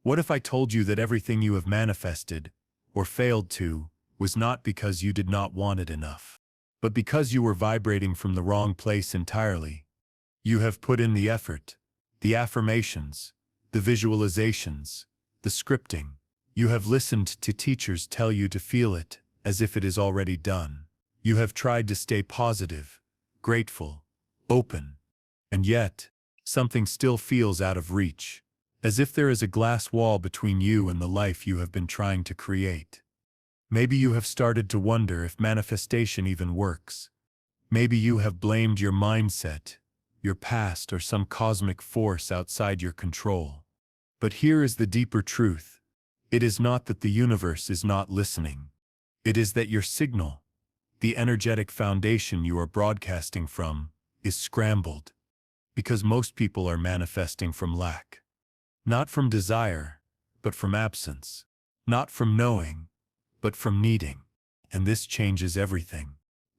What if I told you that everything you have manifested, or failed to, was not because you did not want it enough, but because you were vibrating from the wrong place entirely? You have put in the effort, the affirmations, the visualizations, the scripting. You have listened to teachers tell you to feel it as if it is already done. You have tried to stay positive, grateful, open, and yet, something still feels out of reach, as if there is a glass wall between you and the life you have been trying to create. Maybe you have started to wonder if manifestation even works. Maybe you have blamed your mindset, your past, or some cosmic force outside your control. But here is the deeper truth. It is not that the universe is not listening. It is that your signal, the energetic foundation you are broadcasting from, is scrambled. Because most people are manifesting from lack. Not from desire, but from absence. Not from knowing, but from needing. And this changes everything.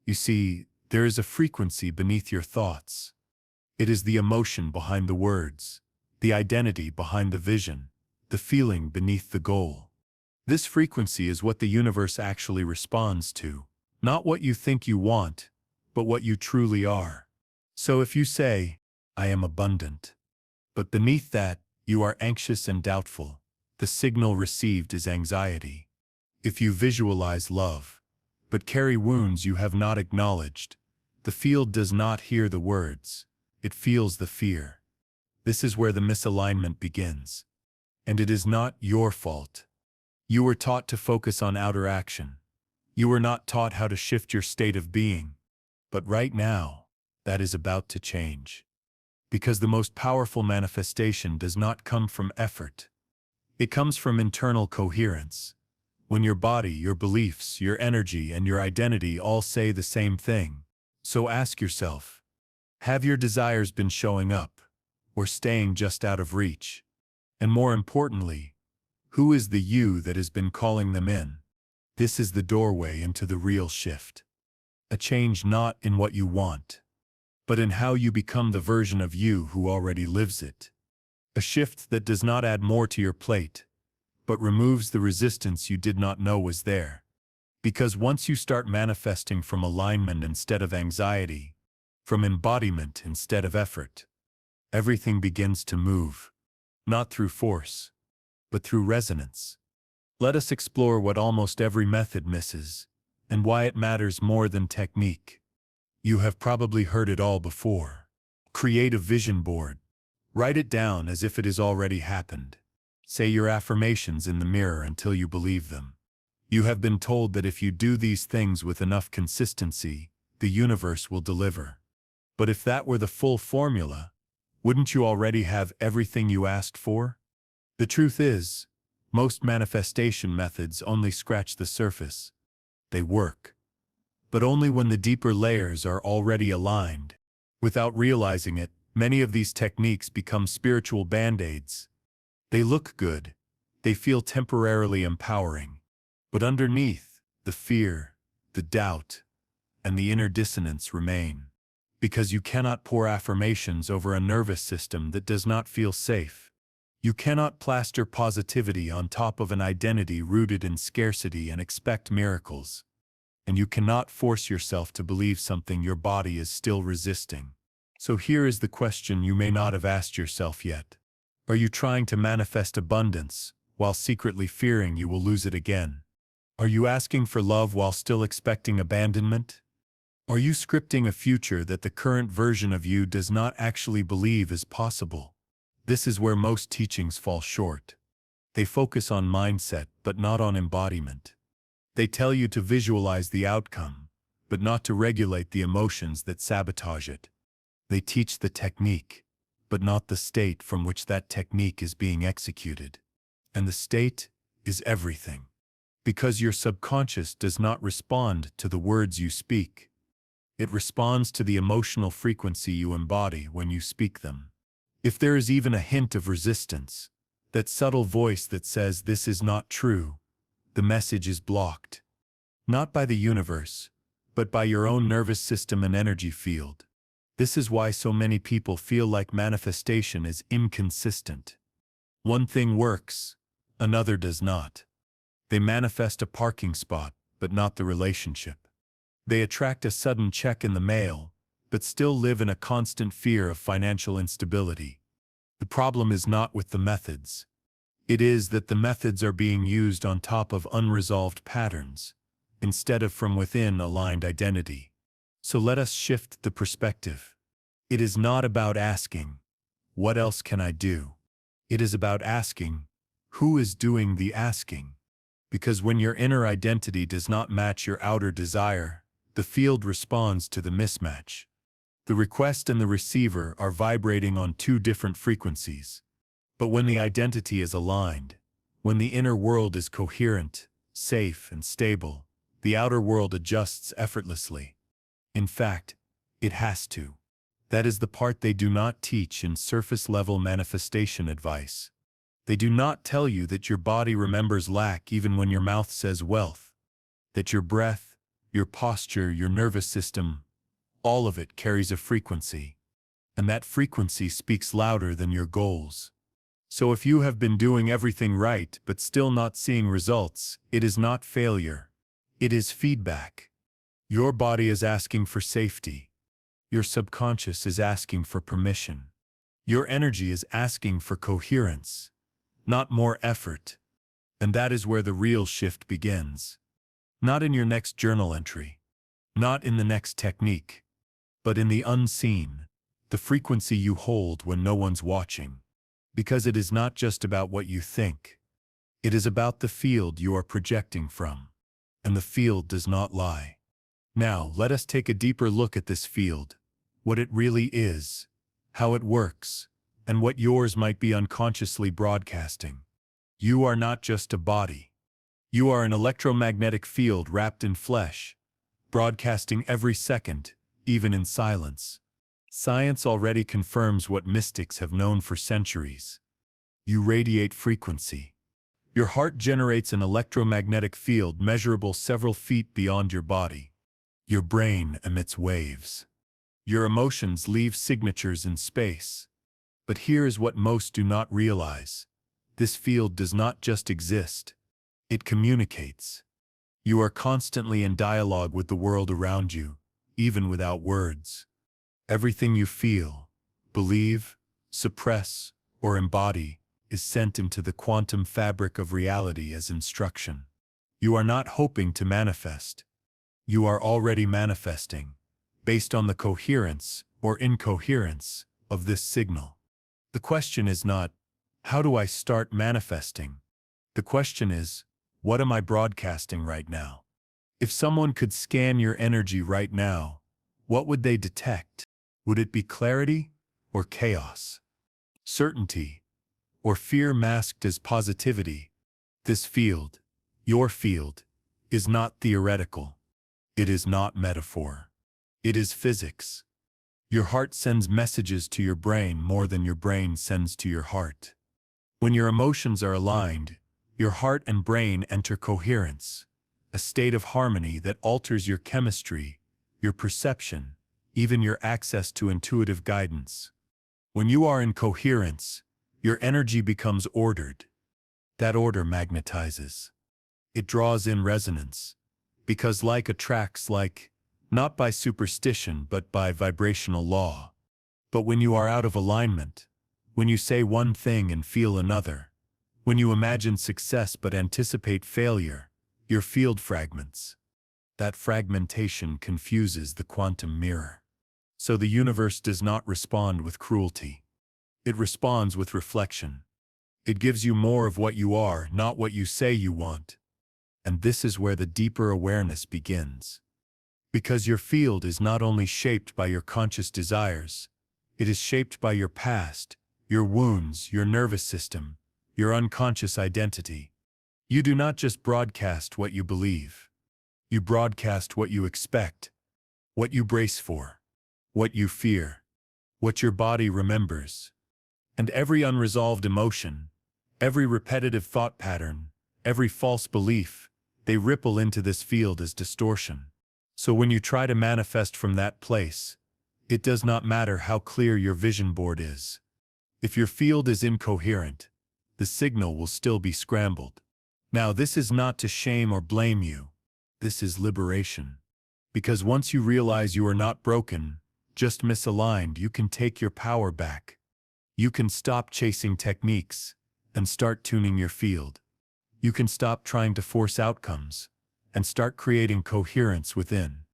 You see, there is a frequency beneath your thoughts. It is the emotion behind the words, the identity behind the vision, the feeling beneath the goal. This frequency is what the universe actually responds to. Not what you think you want, but what you truly are. So if you say, I am abundant, but beneath that, you are anxious and doubtful, the signal received is anxiety. If you visualize love, but carry wounds you have not acknowledged, the field does not hear the words, it feels the fear. This is where the misalignment begins. And it is not your fault. You were taught to focus on outer action. You were not taught how to shift your state of being. But right now, that is about to change. Because the most powerful manifestation does not come from effort. It comes from internal coherence. When your body, your beliefs, your energy, and your identity all say the same thing. So ask yourself, have your desires been showing up, or staying just out of reach? And more importantly, who is the you that has been calling them in? This is the doorway into the real shift. A change not in what you want, but in how you become the version of you who already lives it. A shift that does not add more to your plate, but removes the resistance you did not know was there. Because once you start manifesting from alignment instead of anxiety, from embodiment instead of effort, everything begins to move, not through force, but through resonance. Let us explore what almost every method misses, and why it matters more than technique. You have probably heard it all before. Create a vision board. Write it down as if it has already happened. Say your affirmations in the mirror until you believe them. You have been told that if you do these things with enough consistency, the universe will deliver. But if that were the full formula, wouldn't you already have everything you asked for? The truth is, most manifestation methods only scratch the surface. They work, but only when the deeper layers are already aligned. Without realizing it, many of these techniques become spiritual band-aids. They look good, they feel temporarily empowering, but underneath, the fear, the doubt, and the inner dissonance remain. Because you cannot pour affirmations over a nervous system that does not feel safe. You cannot plaster positivity on top of an identity rooted in scarcity and expect miracles. And you cannot force yourself to believe something your body is still resisting. So here is the question you may not have asked yourself yet. Are you trying to manifest abundance while secretly fearing you will lose it again? Are you asking for love while still expecting abandonment? Are you scripting a future that the current version of you does not actually believe is possible? This is where most teachings fall short. They focus on mindset but not on embodiment. They tell you to visualize the outcome, but not to regulate the emotions that sabotage it. They teach the technique, but not the state from which that technique is being executed. And the state is everything. Because your subconscious does not respond to the words you speak. It responds to the emotional frequency you embody when you speak them. If there is even a hint of resistance, that subtle voice that says this is not true, the message is blocked. Not by the universe, but by your own nervous system and energy field. This is why so many people feel like manifestation is inconsistent. One thing works, Another does not. They manifest a parking spot, but not the relationship. They attract a sudden check in the mail, but still live in a constant fear of financial instability. The problem is not with the methods. It is that the methods are being used on top of unresolved patterns, instead of from within aligned identity. So let us shift the perspective. It is not about asking, "What else can I do?" It is about asking, "Who is doing the asking?" Because when your inner identity does not match your outer desire, the field responds to the mismatch. The request and the receiver are vibrating on two different frequencies. But when the identity is aligned, when the inner world is coherent, safe, and stable, the outer world adjusts effortlessly. In fact, it has to. That is the part they do not teach in surface-level manifestation advice. They do not tell you that your body remembers lack even when your mouth says wealth, that your breath, your posture, your nervous system, all of it carries a frequency, and that frequency speaks louder than your goals. So if you have been doing everything right but still not seeing results, it is not failure. It is feedback. Your body is asking for safety. Your subconscious is asking for permission. Your energy is asking for coherence, not more effort. And that is where the real shift begins. Not in your next journal entry, not in the next technique, but in the unseen, the frequency you hold when no one's watching. Because it is not just about what you think. It is about the field you are projecting from. And the field does not lie. Now, let us take a deeper look at this field, what it really is, how it works, and what yours might be unconsciously broadcasting. You are not just a body. You are an electromagnetic field wrapped in flesh, broadcasting every second, even in silence. Science already confirms what mystics have known for centuries. You radiate frequency. Your heart generates an electromagnetic field measurable several feet beyond your body. Your brain emits waves. Your emotions leave signatures in space. But here is what most do not realize. This field does not just exist. It communicates. You are constantly in dialogue with the world around you, even without words. Everything you feel, believe, suppress, or embody is sent into the quantum fabric of reality as instruction. You are not hoping to manifest. You are already manifesting, based on the coherence or incoherence of this signal. The question is not, how do I start manifesting? The question is, what am I broadcasting right now? If someone could scan your energy right now, what would they detect? Would it be clarity or chaos? Certainty or fear masked as positivity? This field, your field, is not theoretical. It is not metaphor. It is physics. Your heart sends messages to your brain more than your brain sends to your heart. When your emotions are aligned, your heart and brain enter coherence, a state of harmony that alters your chemistry, your perception, even your access to intuitive guidance. When you are in coherence, your energy becomes ordered. That order magnetizes. It draws in resonance, because like attracts like, not by superstition but by vibrational law. But when you are out of alignment, when you say one thing and feel another, when you imagine success but anticipate failure, your field fragments. That fragmentation confuses the quantum mirror. So the universe does not respond with cruelty. It responds with reflection. It gives you more of what you are, not what you say you want. And this is where the deeper awareness begins. Because your field is not only shaped by your conscious desires, it is shaped by your past, your wounds, your nervous system, your unconscious identity. You do not just broadcast what you believe. You broadcast what you expect, what you brace for, what you fear, what your body remembers. And every unresolved emotion, every repetitive thought pattern, every false belief, they ripple into this field as distortion. So when you try to manifest from that place, it does not matter how clear your vision board is. If your field is incoherent, the signal will still be scrambled. Now, this is not to shame or blame you. This is liberation. Because once you realize you are not broken, just misaligned, you can take your power back. You can stop chasing techniques and start tuning your field. You can stop trying to force outcomes and start creating coherence within.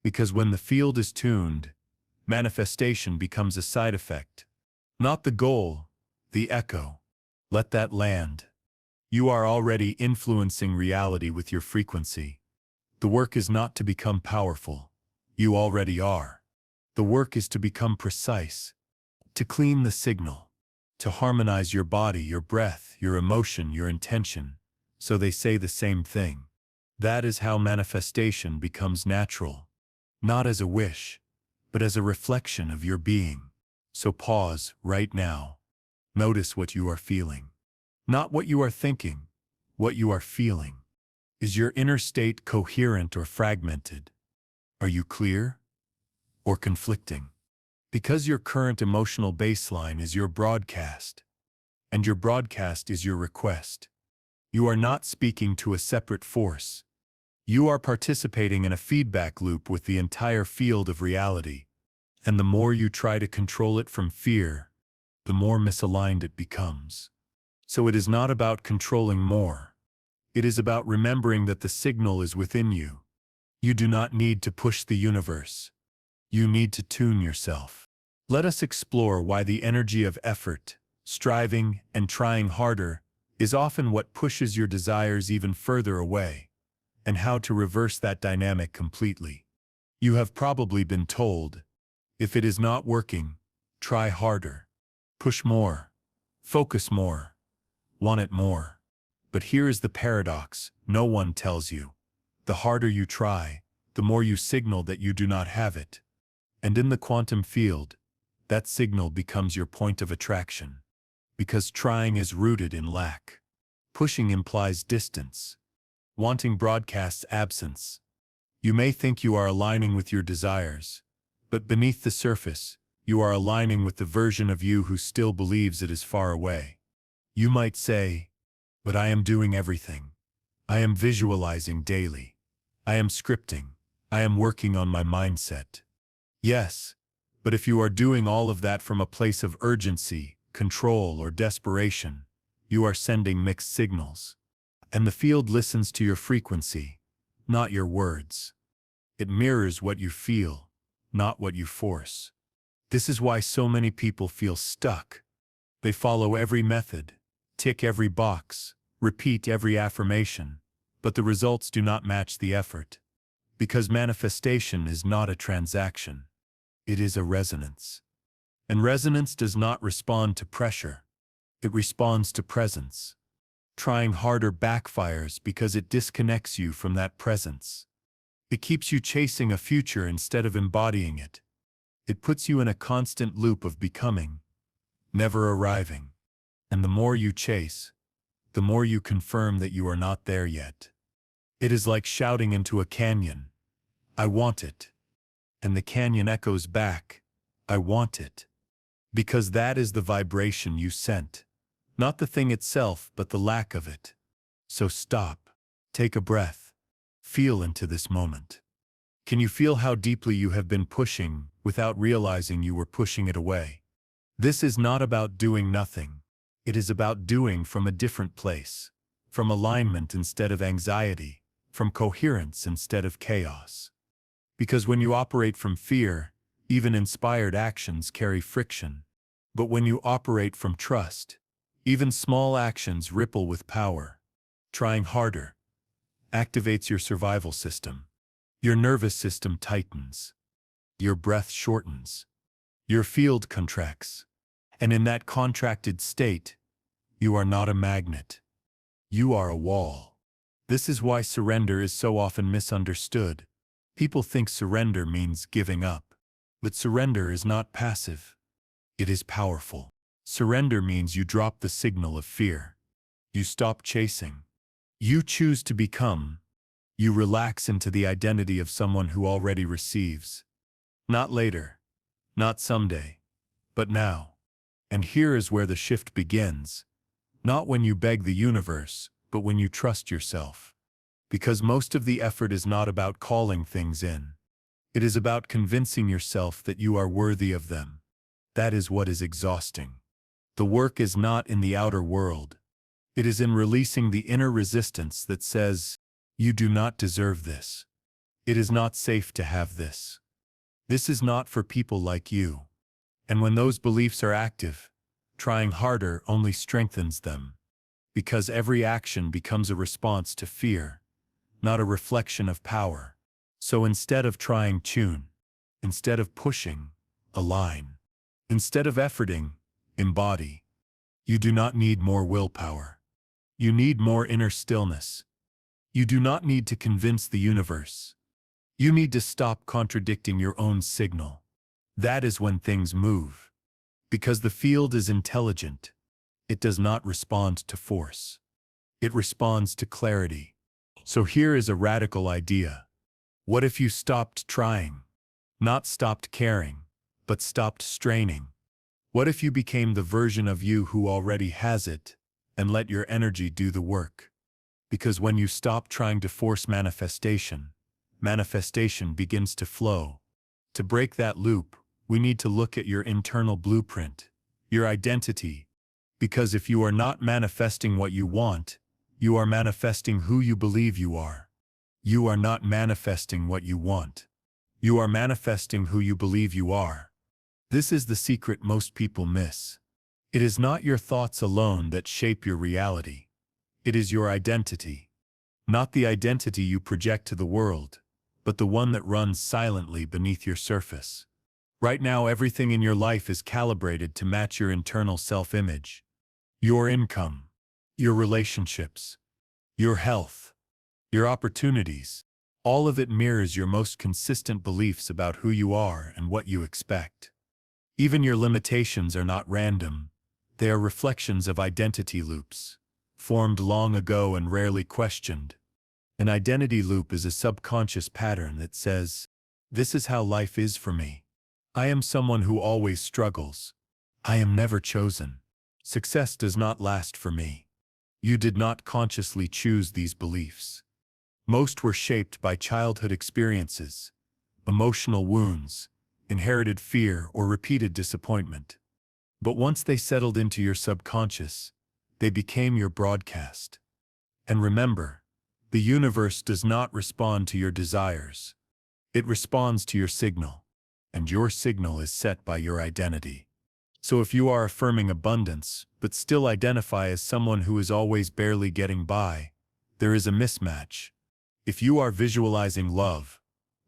Because when the field is tuned, manifestation becomes a side effect, not the goal, the echo. Let that land. You are already influencing reality with your frequency. The work is not to become powerful. You already are. The work is to become precise, to clean the signal, to harmonize your body, your breath, your emotion, your intention, so they say the same thing. That is how manifestation becomes natural, not as a wish, but as a reflection of your being. So pause right now. Notice what you are feeling. Not what you are thinking, what you are feeling. Is your inner state coherent or fragmented? Are you clear or conflicting? Because your current emotional baseline is your broadcast, and your broadcast is your request. You are not speaking to a separate force. You are participating in a feedback loop with the entire field of reality. And the more you try to control it from fear, the more misaligned it becomes. So it is not about controlling more. It is about remembering that the signal is within you. You do not need to push the universe. You need to tune yourself. Let us explore why the energy of effort, striving, and trying harder is often what pushes your desires even further away, and how to reverse that dynamic completely. You have probably been told, if it is not working, try harder. Push more. Focus more. Want it more. But here is the paradox no one tells you. The harder you try, the more you signal that you do not have it. And in the quantum field, that signal becomes your point of attraction. Because trying is rooted in lack. Pushing implies distance. Wanting broadcasts absence. You may think you are aligning with your desires, but beneath the surface, you are aligning with the version of you who still believes it is far away. You might say, but I am doing everything. I am visualizing daily. I am scripting. I am working on my mindset. Yes, but if you are doing all of that from a place of urgency, control, or desperation, you are sending mixed signals. And the field listens to your frequency, not your words. It mirrors what you feel, not what you force. This is why so many people feel stuck. They follow every method, tick every box, repeat every affirmation, but the results do not match the effort. Because manifestation is not a transaction. It is a resonance. And resonance does not respond to pressure. It responds to presence. Trying harder backfires because it disconnects you from that presence. It keeps you chasing a future instead of embodying it. It puts you in a constant loop of becoming, never arriving. And the more you chase, the more you confirm that you are not there yet. It is like shouting into a canyon, I want it. And the canyon echoes back, I want it. Because that is the vibration you sent. Not the thing itself, but the lack of it. So stop. Take a breath. Feel into this moment. Can you feel how deeply you have been pushing without realizing you were pushing it away? This is not about doing nothing. It is about doing from a different place. From alignment instead of anxiety. From coherence instead of chaos. Because when you operate from fear, even inspired actions carry friction. But when you operate from trust, even small actions ripple with power. Trying harder activates your survival system. Your nervous system tightens. Your breath shortens. Your field contracts. And in that contracted state, you are not a magnet. You are a wall. This is why surrender is so often misunderstood. People think surrender means giving up. But surrender is not passive. It is powerful. Surrender means you drop the signal of fear. You stop chasing. You choose to become. You relax into the identity of someone who already receives. Not later. Not someday. But now. And here is where the shift begins. Not when you beg the universe, but when you trust yourself. Because most of the effort is not about calling things in. It is about convincing yourself that you are worthy of them. That is what is exhausting. The work is not in the outer world. It is in releasing the inner resistance that says, you do not deserve this. It is not safe to have this. This is not for people like you. And when those beliefs are active, trying harder only strengthens them. Because every action becomes a response to fear, not a reflection of power. So instead of trying, tune. Instead of pushing, align. Instead of efforting, embody. You do not need more willpower. You need more inner stillness. You do not need to convince the universe. You need to stop contradicting your own signal. That is when things move. Because the field is intelligent. It does not respond to force. It responds to clarity. So here is a radical idea. What if you stopped trying? Not stopped caring, but stopped straining. What if you became the version of you who already has it, and let your energy do the work? Because when you stop trying to force manifestation, manifestation begins to flow. To break that loop, we need to look at your internal blueprint, your identity. Because if you are not manifesting what you want, you are manifesting who you believe you are. You are not manifesting what you want. You are manifesting who you believe you are. This is the secret most people miss. It is not your thoughts alone that shape your reality. It is your identity. Not the identity you project to the world, but the one that runs silently beneath your surface. Right now, everything in your life is calibrated to match your internal self-image. Your income, your relationships, your health, your opportunities, all of it mirrors your most consistent beliefs about who you are and what you expect. Even your limitations are not random. They are reflections of identity loops, formed long ago and rarely questioned. An identity loop is a subconscious pattern that says, this is how life is for me. I am someone who always struggles. I am never chosen. Success does not last for me. You did not consciously choose these beliefs. Most were shaped by childhood experiences, emotional wounds, inherited fear, or repeated disappointment. But once they settled into your subconscious, they became your broadcast. And remember, the universe does not respond to your desires. It responds to your signal, and your signal is set by your identity. So if you are affirming abundance, but still identify as someone who is always barely getting by, there is a mismatch. If you are visualizing love,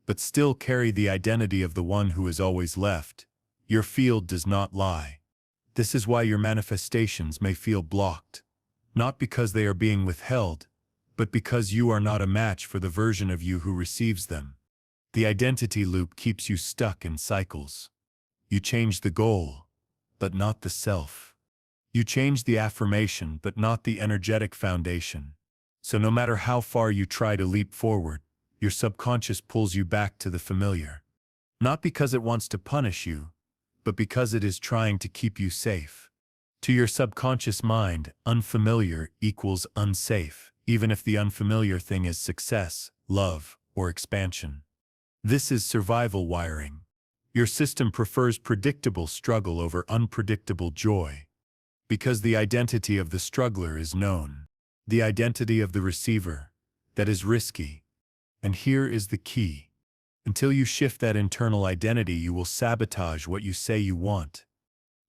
but still carry the identity of the one who is always left, your field does not lie. This is why your manifestations may feel blocked, not because they are being withheld, but because you are not a match for the version of you who receives them. The identity loop keeps you stuck in cycles. You change the goal, but not the self. You change the affirmation, but not the energetic foundation. So no matter how far you try to leap forward, your subconscious pulls you back to the familiar. Not because it wants to punish you, but because it is trying to keep you safe. To your subconscious mind, unfamiliar equals unsafe, even if the unfamiliar thing is success, love, or expansion. This is survival wiring. Your system prefers predictable struggle over unpredictable joy. Because the identity of the struggler is known. The identity of the receiver, that is risky. And here is the key. Until you shift that internal identity, you will sabotage what you say you want.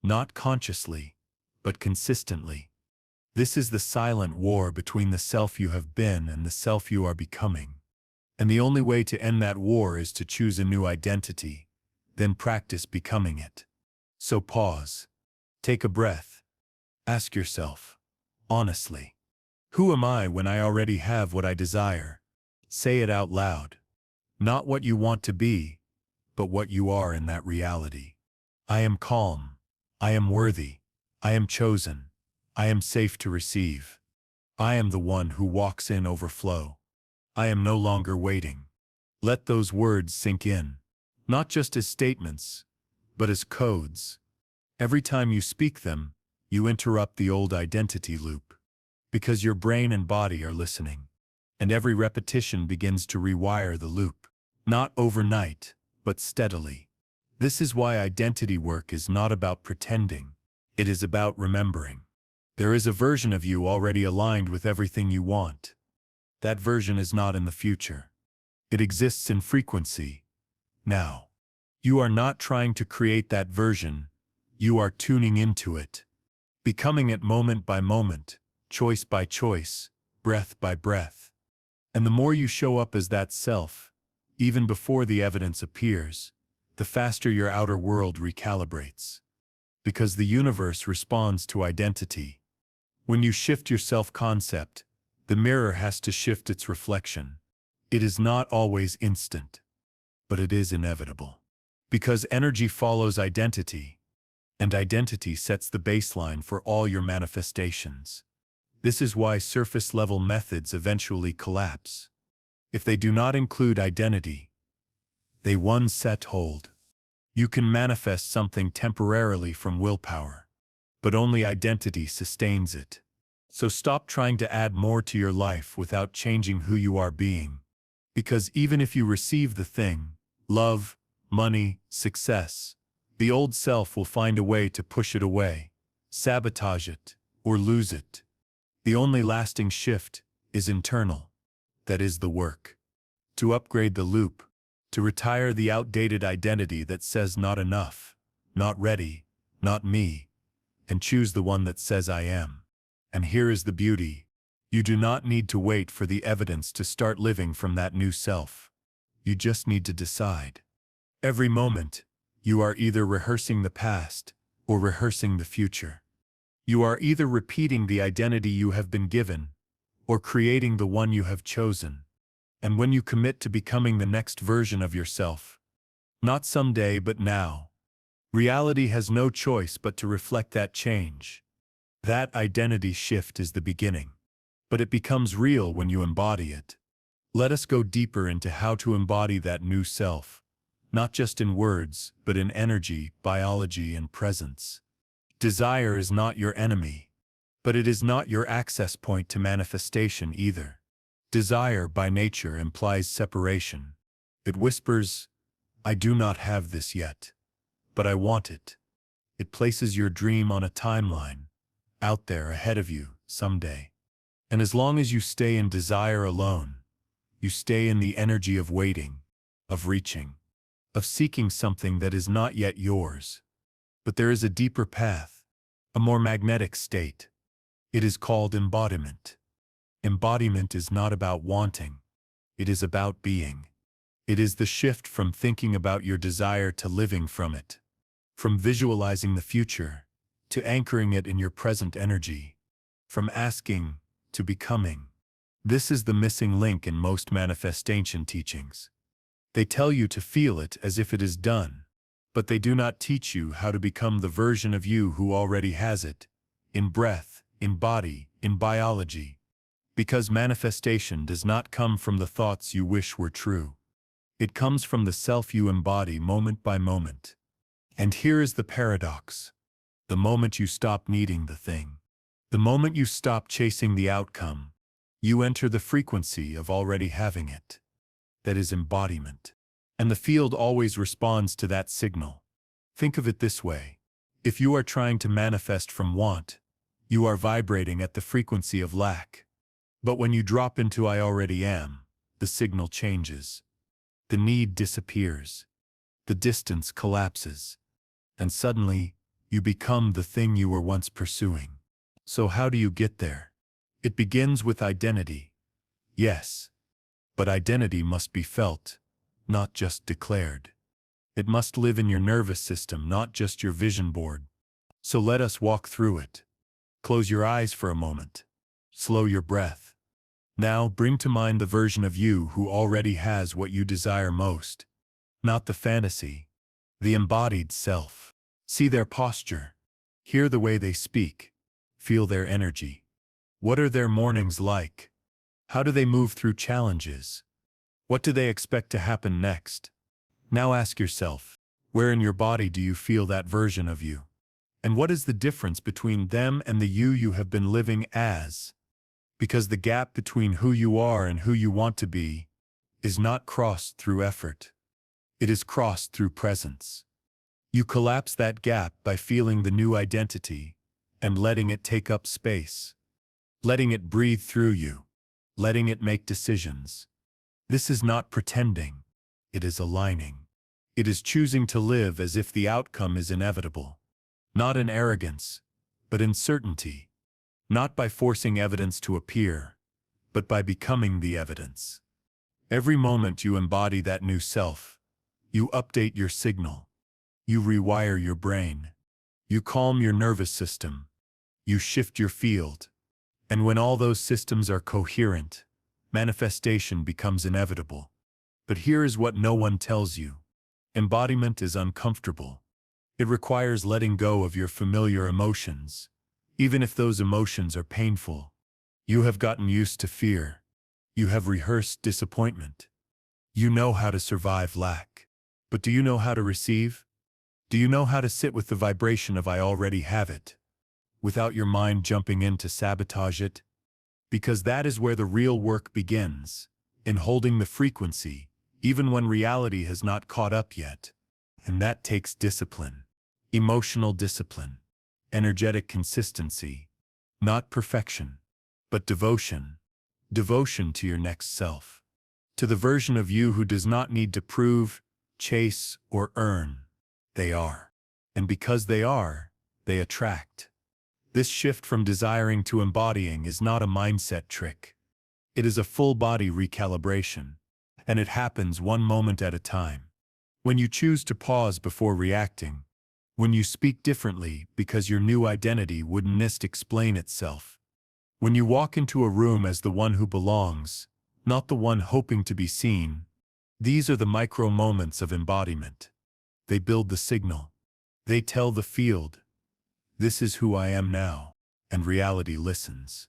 Not consciously, but consistently. This is the silent war between the self you have been and the self you are becoming. And the only way to end that war is to choose a new identity, then practice becoming it. So pause. Take a breath. Ask yourself, honestly, who am I when I already have what I desire? Say it out loud. Not what you want to be, but what you are in that reality. I am calm. I am worthy. I am chosen. I am safe to receive. I am the one who walks in overflow. I am no longer waiting. Let those words sink in. Not just as statements, but as codes. Every time you speak them, you interrupt the old identity loop. Because your brain and body are listening. And every repetition begins to rewire the loop. Not overnight, but steadily. This is why identity work is not about pretending. It is about remembering. There is a version of you already aligned with everything you want. That version is not in the future. It exists in frequency. Now. You are not trying to create that version. You are tuning into it. Becoming it moment by moment, choice by choice, breath by breath. And the more you show up as that self, even before the evidence appears, the faster your outer world recalibrates. Because the universe responds to identity. When you shift your self-concept, the mirror has to shift its reflection. It is not always instant, but it is inevitable. Because energy follows identity, and identity sets the baseline for all your manifestations. This is why surface-level methods eventually collapse. If they do not include identity, they once set hold. You can manifest something temporarily from willpower, but only identity sustains it. So stop trying to add more to your life without changing who you are being. Because even if you receive the thing, love, money, success, the old self will find a way to push it away, sabotage it, or lose it. The only lasting shift is internal. That is the work. To upgrade the loop, to retire the outdated identity that says not enough, not ready, not me, and choose the one that says I am. And here is the beauty. You do not need to wait for the evidence to start living from that new self. You just need to decide. Every moment, you are either rehearsing the past or rehearsing the future. You are either repeating the identity you have been given or creating the one you have chosen. And when you commit to becoming the next version of yourself, not someday but now, reality has no choice but to reflect that change. That identity shift is the beginning, but it becomes real when you embody it. Let us go deeper into how to embody that new self. Not just in words, but in energy, biology, and presence. Desire is not your enemy, but it is not your access point to manifestation either. Desire by nature implies separation. It whispers, I do not have this yet, but I want it. It places your dream on a timeline, out there ahead of you, someday. And as long as you stay in desire alone, you stay in the energy of waiting, of reaching, of seeking something that is not yet yours. But there is a deeper path, a more magnetic state. It is called embodiment. Embodiment is not about wanting. It is about being. It is the shift from thinking about your desire to living from it. From visualizing the future, to anchoring it in your present energy. From asking, to becoming. This is the missing link in most manifestation teachings. They tell you to feel it as if it is done, but they do not teach you how to become the version of you who already has it, in breath, in body, in biology. Because manifestation does not come from the thoughts you wish were true. It comes from the self you embody moment by moment. And here is the paradox. The moment you stop needing the thing, the moment you stop chasing the outcome, you enter the frequency of already having it. That is embodiment. And the field always responds to that signal. Think of it this way. If you are trying to manifest from want, you are vibrating at the frequency of lack. But when you drop into I already am, the signal changes. The need disappears. The distance collapses. And suddenly, you become the thing you were once pursuing. So how do you get there? It begins with identity. Yes. But identity must be felt, not just declared. It must live in your nervous system, not just your vision board. So let us walk through it. Close your eyes for a moment. Slow your breath. Now bring to mind the version of you who already has what you desire most. Not the fantasy, the embodied self. See their posture. Hear the way they speak. Feel their energy. What are their mornings like? How do they move through challenges? What do they expect to happen next? Now ask yourself, where in your body do you feel that version of you? And what is the difference between them and the you have been living as? Because the gap between who you are and who you want to be is not crossed through effort. It is crossed through presence. You collapse that gap by feeling the new identity and letting it take up space, letting it breathe through you, letting it make decisions. This is not pretending. It is aligning. It is choosing to live as if the outcome is inevitable. Not in arrogance, but in certainty. Not by forcing evidence to appear, but by becoming the evidence. Every moment you embody that new self, you update your signal. You rewire your brain. You calm your nervous system. You shift your field. And when all those systems are coherent, manifestation becomes inevitable. But here is what no one tells you. Embodiment is uncomfortable. It requires letting go of your familiar emotions, even if those emotions are painful. You have gotten used to fear. You have rehearsed disappointment. You know how to survive lack. But do you know how to receive? Do you know how to sit with the vibration of I already have it, without your mind jumping in to sabotage it? Because that is where the real work begins, in holding the frequency, even when reality has not caught up yet. And that takes discipline, emotional discipline, energetic consistency, not perfection, but devotion. Devotion to your next self, to the version of you who does not need to prove, chase, or earn. They are. And because they are, they attract. This shift from desiring to embodying is not a mindset trick. It is a full-body recalibration, and it happens one moment at a time. When you choose to pause before reacting, when you speak differently because your new identity wouldn't explain itself, when you walk into a room as the one who belongs, not the one hoping to be seen, these are the micro moments of embodiment. They build the signal. They tell the field, this is who I am now, and reality listens.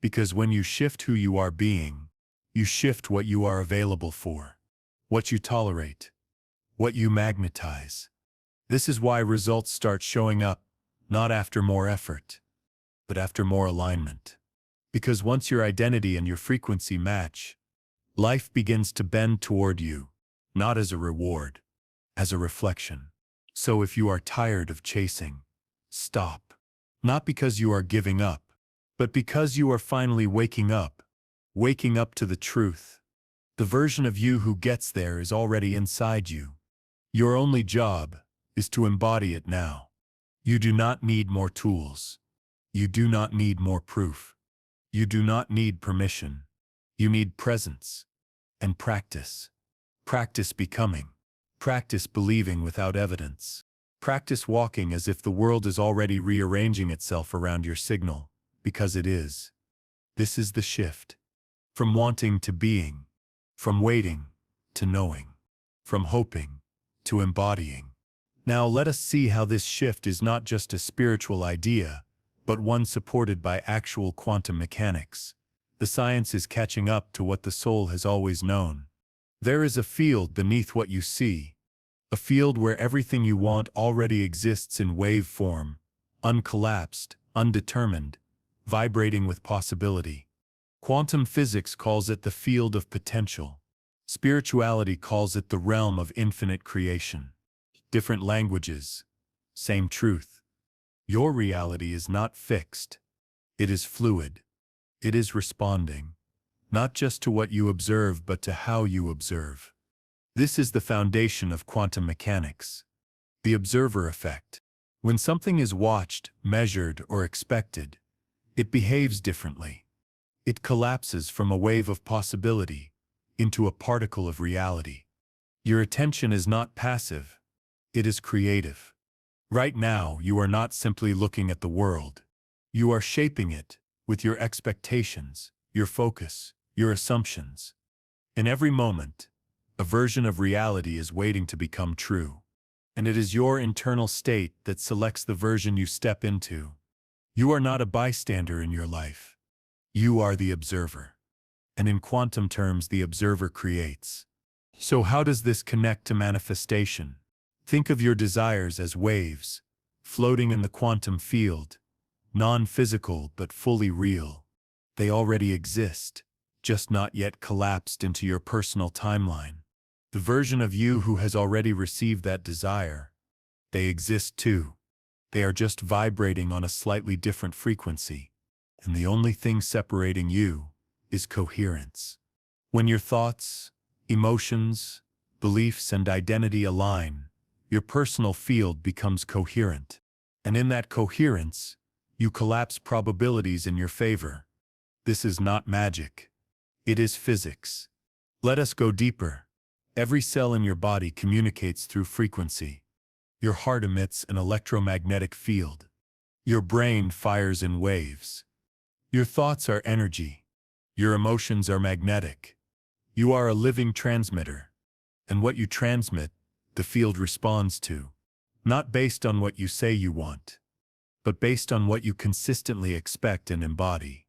Because when you shift who you are being, you shift what you are available for, what you tolerate, what you magnetize. This is why results start showing up, not after more effort, but after more alignment. Because once your identity and your frequency match, life begins to bend toward you, not as a reward, as a reflection. So if you are tired of chasing, stop. Not because you are giving up, but because you are finally waking up to the truth. The version of you who gets there is already inside you. Your only job is to embody it now. You do not need more tools. You do not need more proof. You do not need permission. You need presence and practice. Practice becoming. Practice believing without evidence. Practice walking as if the world is already rearranging itself around your signal, because it is. This is the shift. From wanting to being. From waiting to knowing. From hoping to embodying. Now let us see how this shift is not just a spiritual idea, but one supported by actual quantum mechanics. The science is catching up to what the soul has always known. There is a field beneath what you see, a field where everything you want already exists in wave form, uncollapsed, undetermined, vibrating with possibility. Quantum physics calls it the field of potential. Spirituality calls it the realm of infinite creation. Different languages, same truth. Your reality is not fixed. It is fluid. It is responding, not just to what you observe but to how you observe. This is the foundation of quantum mechanics. The observer effect. When something is watched, measured, or expected, it behaves differently. It collapses from a wave of possibility into a particle of reality. Your attention is not passive. It is creative. Right now, you are not simply looking at the world. You are shaping it with your expectations, your focus, your assumptions. In every moment, a version of reality is waiting to become true. And it is your internal state that selects the version you step into. You are not a bystander in your life. You are the observer. And in quantum terms, the observer creates. So how does this connect to manifestation? Think of your desires as waves. floating in the quantum field, non-physical but fully real. They already exist, just not yet collapsed into your personal timeline. The version of you who has already received that desire, they exist too. They are just vibrating on a slightly different frequency, and the only thing separating you is coherence. When your thoughts, emotions, beliefs, and identity align, your personal field becomes coherent. And in that coherence, you collapse probabilities in your favor. This is not magic. It is physics. Let us go deeper. Every cell in your body communicates through frequency. Your heart emits an electromagnetic field. Your brain fires in waves. Your thoughts are energy. Your emotions are magnetic. You are a living transmitter. And what you transmit, the field responds to. Not based on what you say you want, but based on what you consistently expect and embody.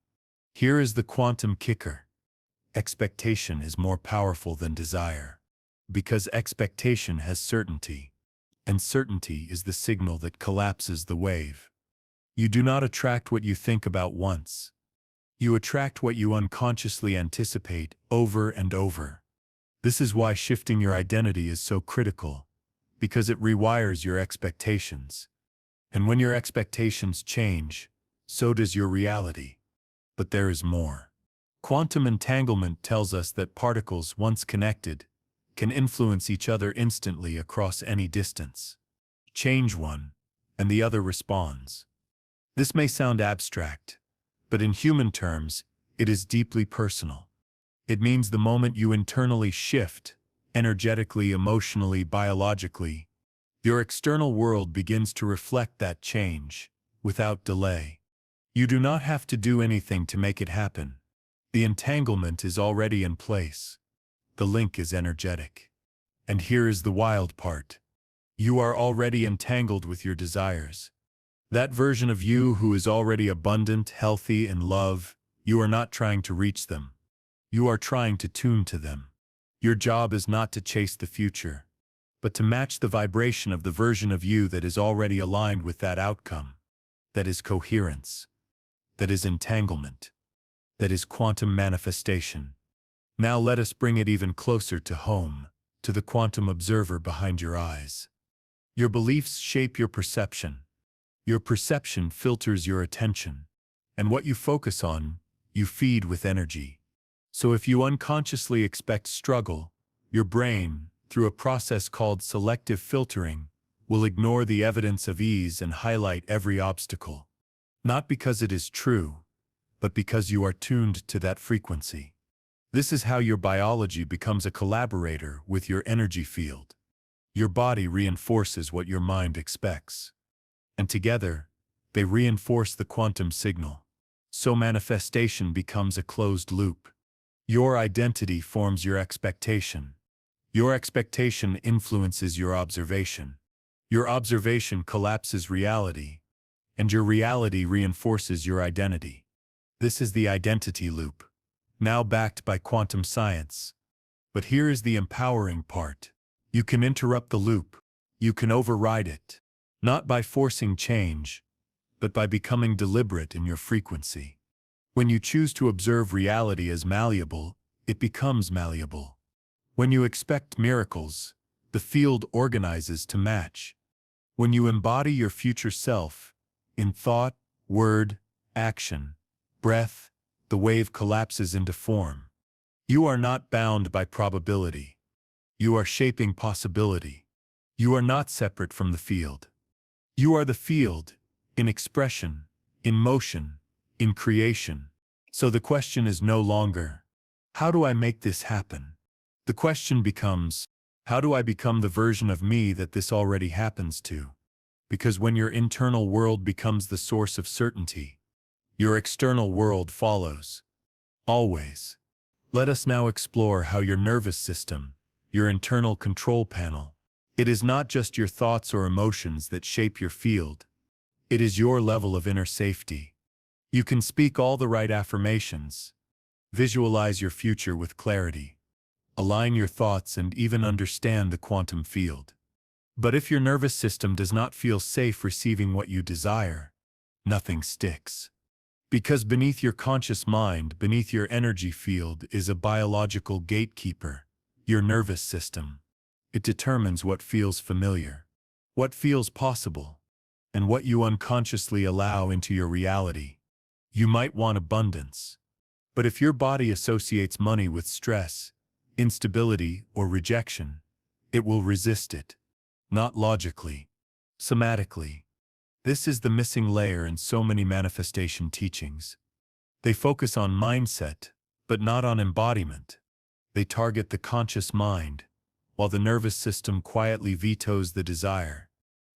Here is the quantum kicker. Expectation is more powerful than desire, because expectation has certainty, and certainty is the signal that collapses the wave. You do not attract what you think about once. You attract what you unconsciously anticipate over and over. This is why shifting your identity is so critical, because it rewires your expectations. And when your expectations change, so does your reality. But there is more. Quantum entanglement tells us that particles, once connected, can influence each other instantly across any distance. Change one, and the other responds. This may sound abstract, but in human terms, it is deeply personal. It means the moment you internally shift, energetically, emotionally, biologically, your external world begins to reflect that change, without delay. You do not have to do anything to make it happen. The entanglement is already in place. The link is energetic. And here is the wild part. You are already entangled with your desires. That version of you who is already abundant, healthy, and love, you are not trying to reach them. You are trying to tune to them. Your job is not to chase the future, but to match the vibration of the version of you that is already aligned with that outcome. That is coherence. That is entanglement. That is quantum manifestation. Now let us bring it even closer to home, to the quantum observer behind your eyes. Your beliefs shape your perception. Your perception filters your attention. And what you focus on, you feed with energy. So if you unconsciously expect struggle, your brain, through a process called selective filtering, will ignore the evidence of ease and highlight every obstacle. Not because it is true, but because you are tuned to that frequency. This is how your biology becomes a collaborator with your energy field. Your body reinforces what your mind expects. And together, they reinforce the quantum signal. So manifestation becomes a closed loop. Your identity forms your expectation. Your expectation influences your observation. Your observation collapses reality, and your reality reinforces your identity. This is the identity loop, now backed by quantum science. But here is the empowering part. You can interrupt the loop. You can override it. Not by forcing change, but by becoming deliberate in your frequency. When you choose to observe reality as malleable, it becomes malleable. When you expect miracles, the field organizes to match. When you embody your future self, in thought, word, action, breath, the wave collapses into form. You are not bound by probability. You are shaping possibility. You are not separate from the field. You are the field, in expression, in motion, in creation. So the question is no longer, how do I make this happen? The question becomes, how do I become the version of me that this already happens to? Because when your internal world becomes the source of certainty, your external world follows. Always. Let us now explore how your nervous system, your internal control panel, it is not just your thoughts or emotions that shape your field. It is your level of inner safety. You can speak all the right affirmations, visualize your future with clarity, align your thoughts, and even understand the quantum field. But if your nervous system does not feel safe receiving what you desire, nothing sticks. Because beneath your conscious mind, beneath your energy field, is a biological gatekeeper, your nervous system. It determines what feels familiar, what feels possible, and what you unconsciously allow into your reality. You might want abundance, but if your body associates money with stress, instability, or rejection, it will resist it. Not logically, somatically. This is the missing layer in so many manifestation teachings. They focus on mindset, but not on embodiment. They target the conscious mind, while the nervous system quietly vetoes the desire.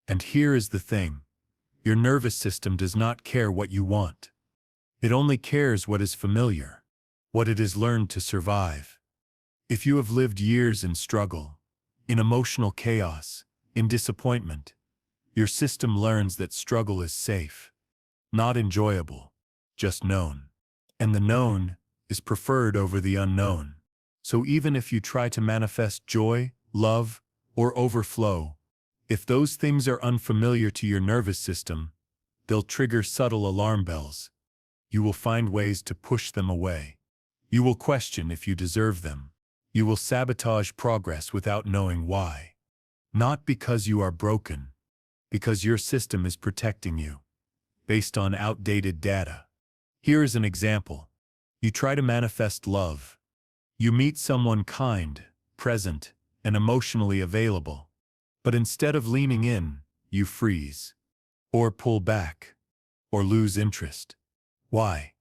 And here is the thing. Your nervous system does not care what you want. It only cares what is familiar, what it has learned to survive. If you have lived years in struggle, in emotional chaos, in disappointment, your system learns that struggle is safe, not enjoyable, just known. And the known is preferred over the unknown. So even if you try to manifest joy, love, or overflow, if those things are unfamiliar to your nervous system, they'll trigger subtle alarm bells. You will find ways to push them away. You will question if you deserve them. You will sabotage progress without knowing why. Not because you are broken, because your system is protecting you, based on outdated data. Here is an example. You try to manifest love. You meet someone kind, present, and emotionally available. But instead of leaning in, you freeze, or pull back, or lose interest. Why?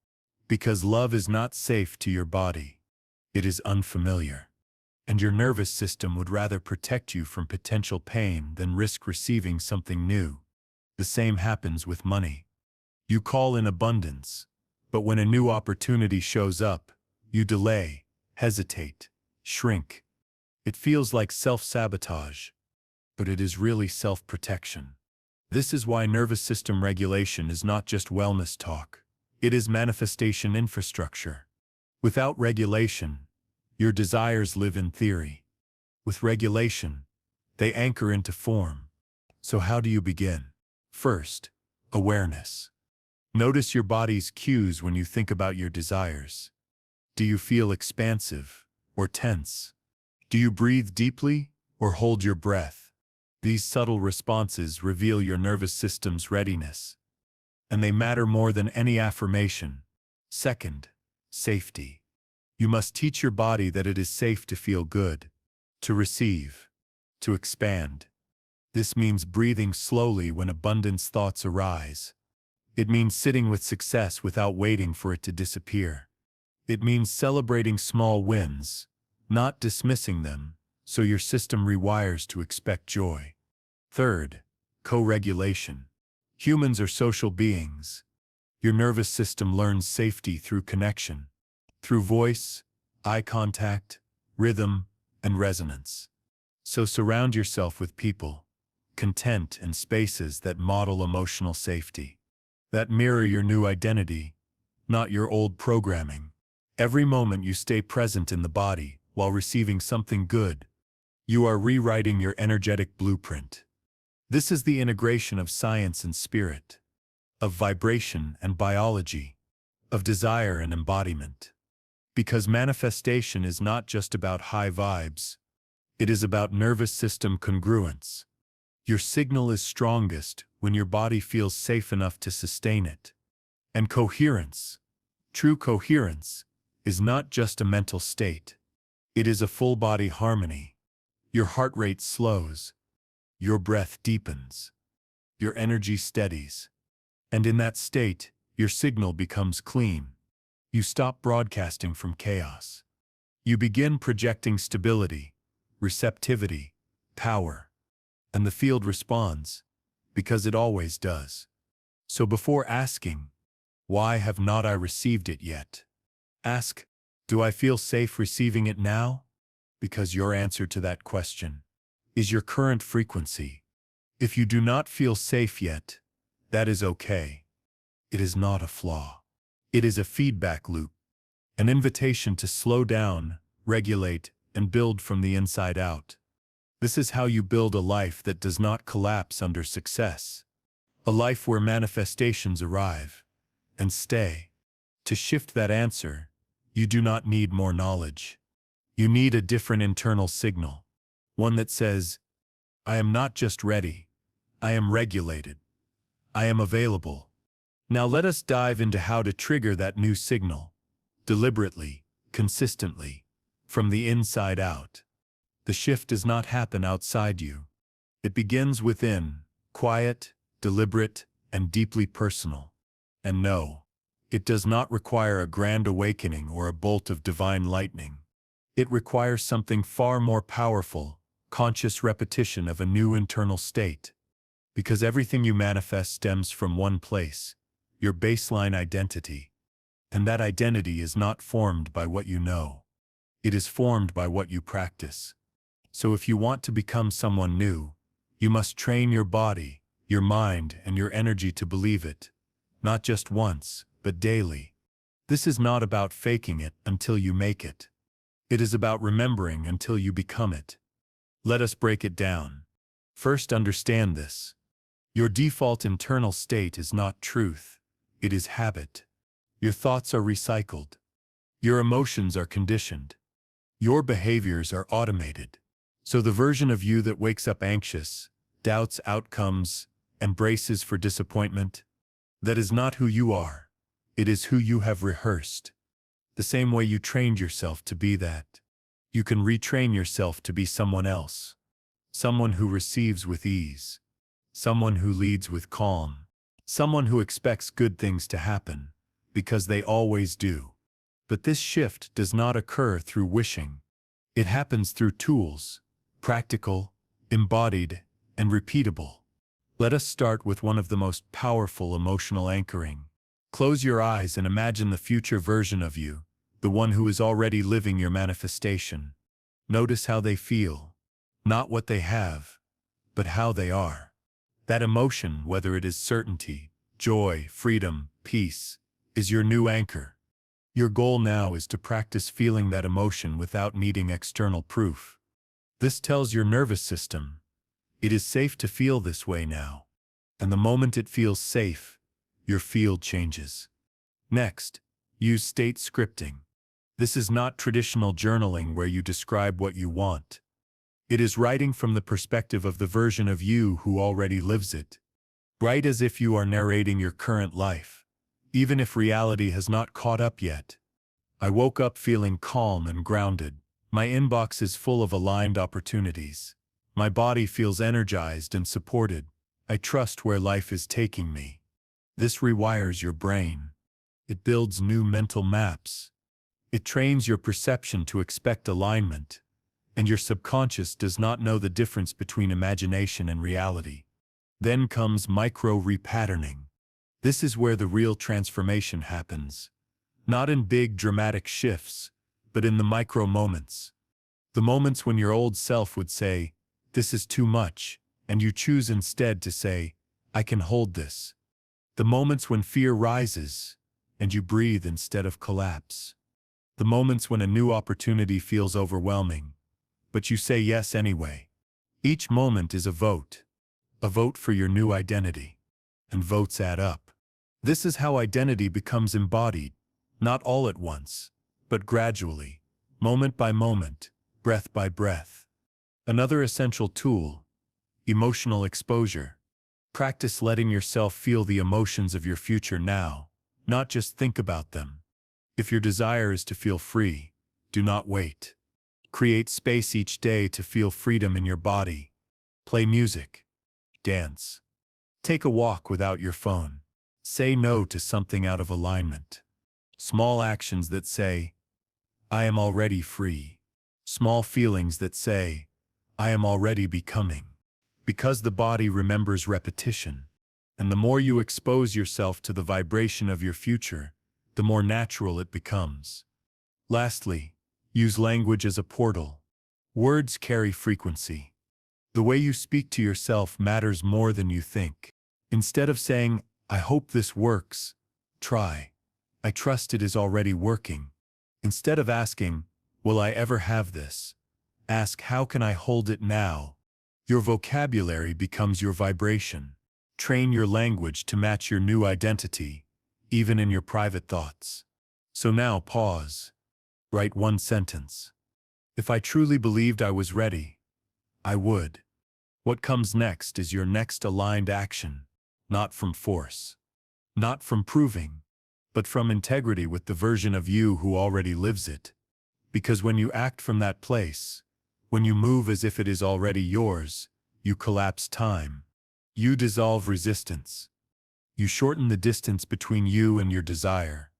Because love is not safe to your body. It is unfamiliar. And your nervous system would rather protect you from potential pain than risk receiving something new. The same happens with money. You call in abundance, but when a new opportunity shows up, you delay, hesitate, shrink. It feels like self-sabotage, but it is really self-protection. This is why nervous system regulation is not just wellness talk. It is manifestation infrastructure. Without regulation, your desires live in theory. With regulation, they anchor into form. So how do you begin? First, awareness. Notice your body's cues when you think about your desires. Do you feel expansive or tense? Do you breathe deeply or hold your breath? These subtle responses reveal your nervous system's readiness, and they matter more than any affirmation. Second, safety. You must teach your body that it is safe to feel good, to receive, to expand. This means breathing slowly when abundance thoughts arise. It means sitting with success without waiting for it to disappear. It means celebrating small wins, not dismissing them, so your system rewires to expect joy. Third, co-regulation. Humans are social beings. Your nervous system learns safety through connection, through voice, eye contact, rhythm, and resonance. So surround yourself with people, content, and spaces that model emotional safety, that mirror your new identity, not your old programming. Every moment you stay present in the body while receiving something good, you are rewriting your energetic blueprint. This is the integration of science and spirit, of vibration and biology, of desire and embodiment. Because manifestation is not just about high vibes, it is about nervous system congruence. Your signal is strongest when your body feels safe enough to sustain it. And coherence, true coherence, is not just a mental state. It is a full-body harmony. Your heart rate slows, your breath deepens, your energy steadies. And in that state, your signal becomes clean. You stop broadcasting from chaos. You begin projecting stability, receptivity, power. And the field responds, because it always does. So before asking, why have not I received it yet? Ask, do I feel safe receiving it now? Because your answer to that question is your current frequency. If you do not feel safe yet, that is okay. It is not a flaw. It is a feedback loop, an invitation to slow down, regulate, and build from the inside out. This is how you build a life that does not collapse under success. A life where manifestations arrive and stay. To shift that answer, you do not need more knowledge. You need a different internal signal. One that says, I am not just ready, I am regulated. I am available. Now let us dive into how to trigger that new signal. Deliberately, consistently, from the inside out. The shift does not happen outside you. It begins within, quiet, deliberate, and deeply personal. And no, it does not require a grand awakening or a bolt of divine lightning. It requires something far more powerful, conscious repetition of a new internal state. Because everything you manifest stems from one place, your baseline identity. And that identity is not formed by what you know. It is formed by what you practice. So if you want to become someone new, you must train your body, your mind, and your energy to believe it. Not just once, but daily. This is not about faking it until you make it. It is about remembering until you become it. Let us break it down. First, understand this. Your default internal state is not truth. It is habit. Your thoughts are recycled. Your emotions are conditioned. Your behaviors are automated. So the version of you that wakes up anxious, doubts outcomes, and braces for disappointment, that is not who you are. It is who you have rehearsed. The same way you trained yourself to be that. You can retrain yourself to be someone else. Someone who receives with ease. Someone who leads with calm. Someone who expects good things to happen, because they always do. But this shift does not occur through wishing. It happens through tools, practical, embodied, and repeatable. Let us start with one of the most powerful emotional anchoring. Close your eyes and imagine the future version of you, the one who is already living your manifestation. Notice how they feel, not what they have, but how they are. That emotion, whether it is certainty, joy, freedom, peace, is your new anchor. Your goal now is to practice feeling that emotion without needing external proof. This tells your nervous system, it is safe to feel this way now. And the moment it feels safe, your field changes. Next, use state scripting. This is not traditional journaling where you describe what you want. It is writing from the perspective of the version of you who already lives it. Write as if you are narrating your current life, even if reality has not caught up yet. I woke up feeling calm and grounded. My inbox is full of aligned opportunities. My body feels energized and supported. I trust where life is taking me. This rewires your brain. It builds new mental maps. It trains your perception to expect alignment. And your subconscious does not know the difference between imagination and reality. Then comes micro-repatterning. This is where the real transformation happens. Not in big dramatic shifts, but in the micro moments. The moments when your old self would say, "This is too much," and you choose instead to say, "I can hold this." The moments when fear rises, and you breathe instead of collapse. The moments when a new opportunity feels overwhelming, but you say yes anyway. Each moment is a vote for your new identity. And votes add up. This is how identity becomes embodied, not all at once, but gradually, moment by moment, breath by breath. Another essential tool, emotional exposure. Practice letting yourself feel the emotions of your future now, not just think about them. If your desire is to feel free, do not wait. Create space each day to feel freedom in your body. Play music. Dance. Take a walk without your phone. Say no to something out of alignment. Small actions that say, "I am already free." Small feelings that say, "I am already becoming." Because the body remembers repetition. And the more you expose yourself to the vibration of your future, the more natural it becomes. Lastly, use language as a portal. Words carry frequency. The way you speak to yourself matters more than you think. Instead of saying, "I hope this works," try, "I trust it is already working." Instead of asking, "Will I ever have this?" Ask, how can I hold it now? Your vocabulary becomes your vibration. Train your language to match your new identity, even in your private thoughts. So now pause. Write one sentence. If I truly believed I was ready, I would. What comes next is your next aligned action, not from force, not from proving, but from integrity with the version of you who already lives it. Because when you act from that place, when you move as if it is already yours, you collapse time. You dissolve resistance. You shorten the distance between you and your desire.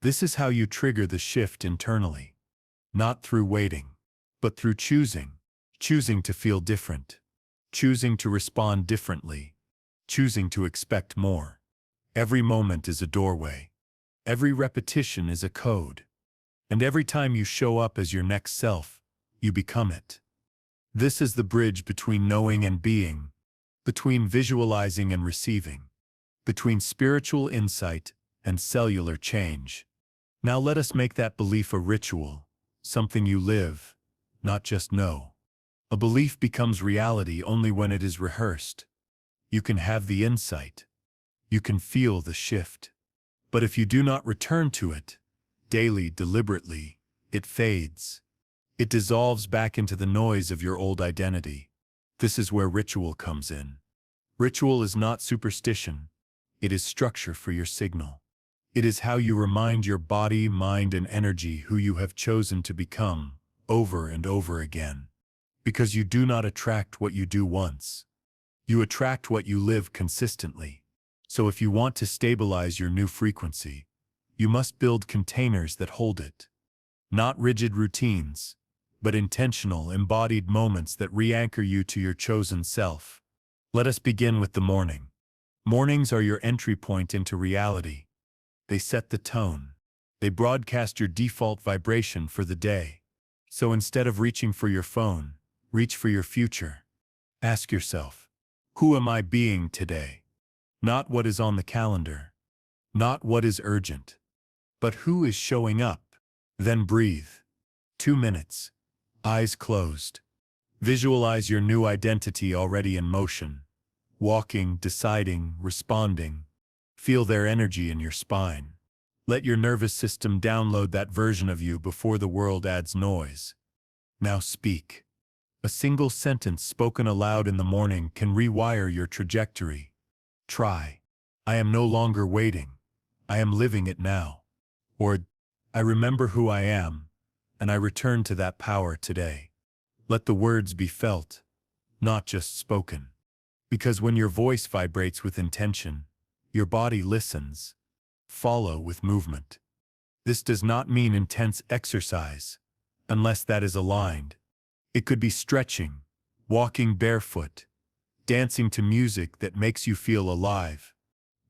This is how you trigger the shift internally. Not through waiting, but through choosing. Choosing to feel different. Choosing to respond differently. Choosing to expect more. Every moment is a doorway. Every repetition is a code. And every time you show up as your next self, you become it. This is the bridge between knowing and being, between visualizing and receiving, between spiritual insight and cellular change. Now let us make that belief a ritual, something you live, not just know. A belief becomes reality only when it is rehearsed. You can have the insight. You can feel the shift. But if you do not return to it, daily, deliberately, it fades. It dissolves back into the noise of your old identity. This is where ritual comes in. Ritual is not superstition. It is structure for your signal. It is how you remind your body, mind, and energy who you have chosen to become, over and over again. Because you do not attract what you do once. You attract what you live consistently. So if you want to stabilize your new frequency, you must build containers that hold it. Not rigid routines, but intentional, embodied moments that re-anchor you to your chosen self. Let us begin with the morning. Mornings are your entry point into reality. They set the tone. They broadcast your default vibration for the day. So instead of reaching for your phone, reach for your future. Ask yourself, who am I being today? Not what is on the calendar. Not what is urgent. But who is showing up? Then breathe. 2 minutes. Eyes closed. Visualize your new identity already in motion. Walking, deciding, responding. Feel their energy in your spine. Let your nervous system download that version of you before the world adds noise. Now speak. A single sentence spoken aloud in the morning can rewire your trajectory. Try. I am no longer waiting. I am living it now. Or, I remember who I am, and I return to that power today. Let the words be felt, not just spoken. Because when your voice vibrates with intention, your body listens. Follow with movement. This does not mean intense exercise, unless that is aligned. It could be stretching, walking barefoot, dancing to music that makes you feel alive.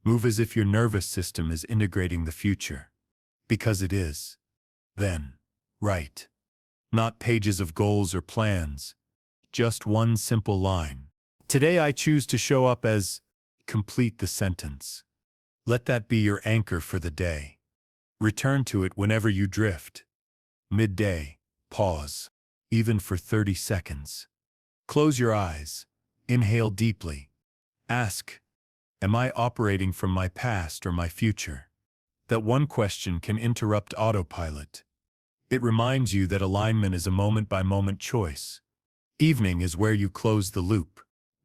Move as if your nervous system is integrating the future. Because it is. Then, write. Not pages of goals or plans, just one simple line. Today I choose to show up as. Complete the sentence. Let that be your anchor for the day. Return to it whenever you drift. Midday, pause, even for 30 seconds. Close your eyes. Inhale deeply. Ask, am I operating from my past or my future? That one question can interrupt autopilot. It reminds you that alignment is a moment-by-moment choice. Evening is where you close the loop.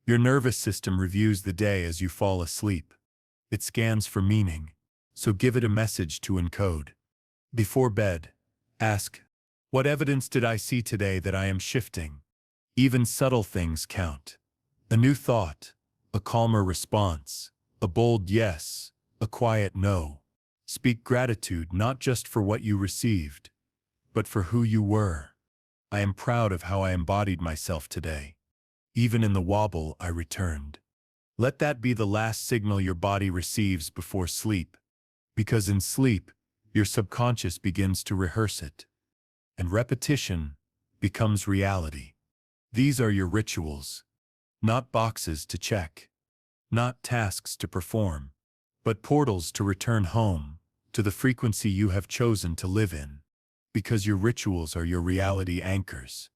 Your nervous system reviews the day as you fall asleep. It scans for meaning, so give it a message to encode. Before bed, ask, what evidence did I see today that I am shifting? Even subtle things count. A new thought, a calmer response, a bold yes, a quiet no. Speak gratitude not just for what you received, but for who you were. I am proud of how I embodied myself today. Even in the wobble, I returned. Let that be the last signal your body receives before sleep. Because in sleep, your subconscious begins to rehearse it. And repetition becomes reality. These are your rituals. Not boxes to check. Not tasks to perform. But portals to return home, to the frequency you have chosen to live in. Because your rituals are your reality anchors.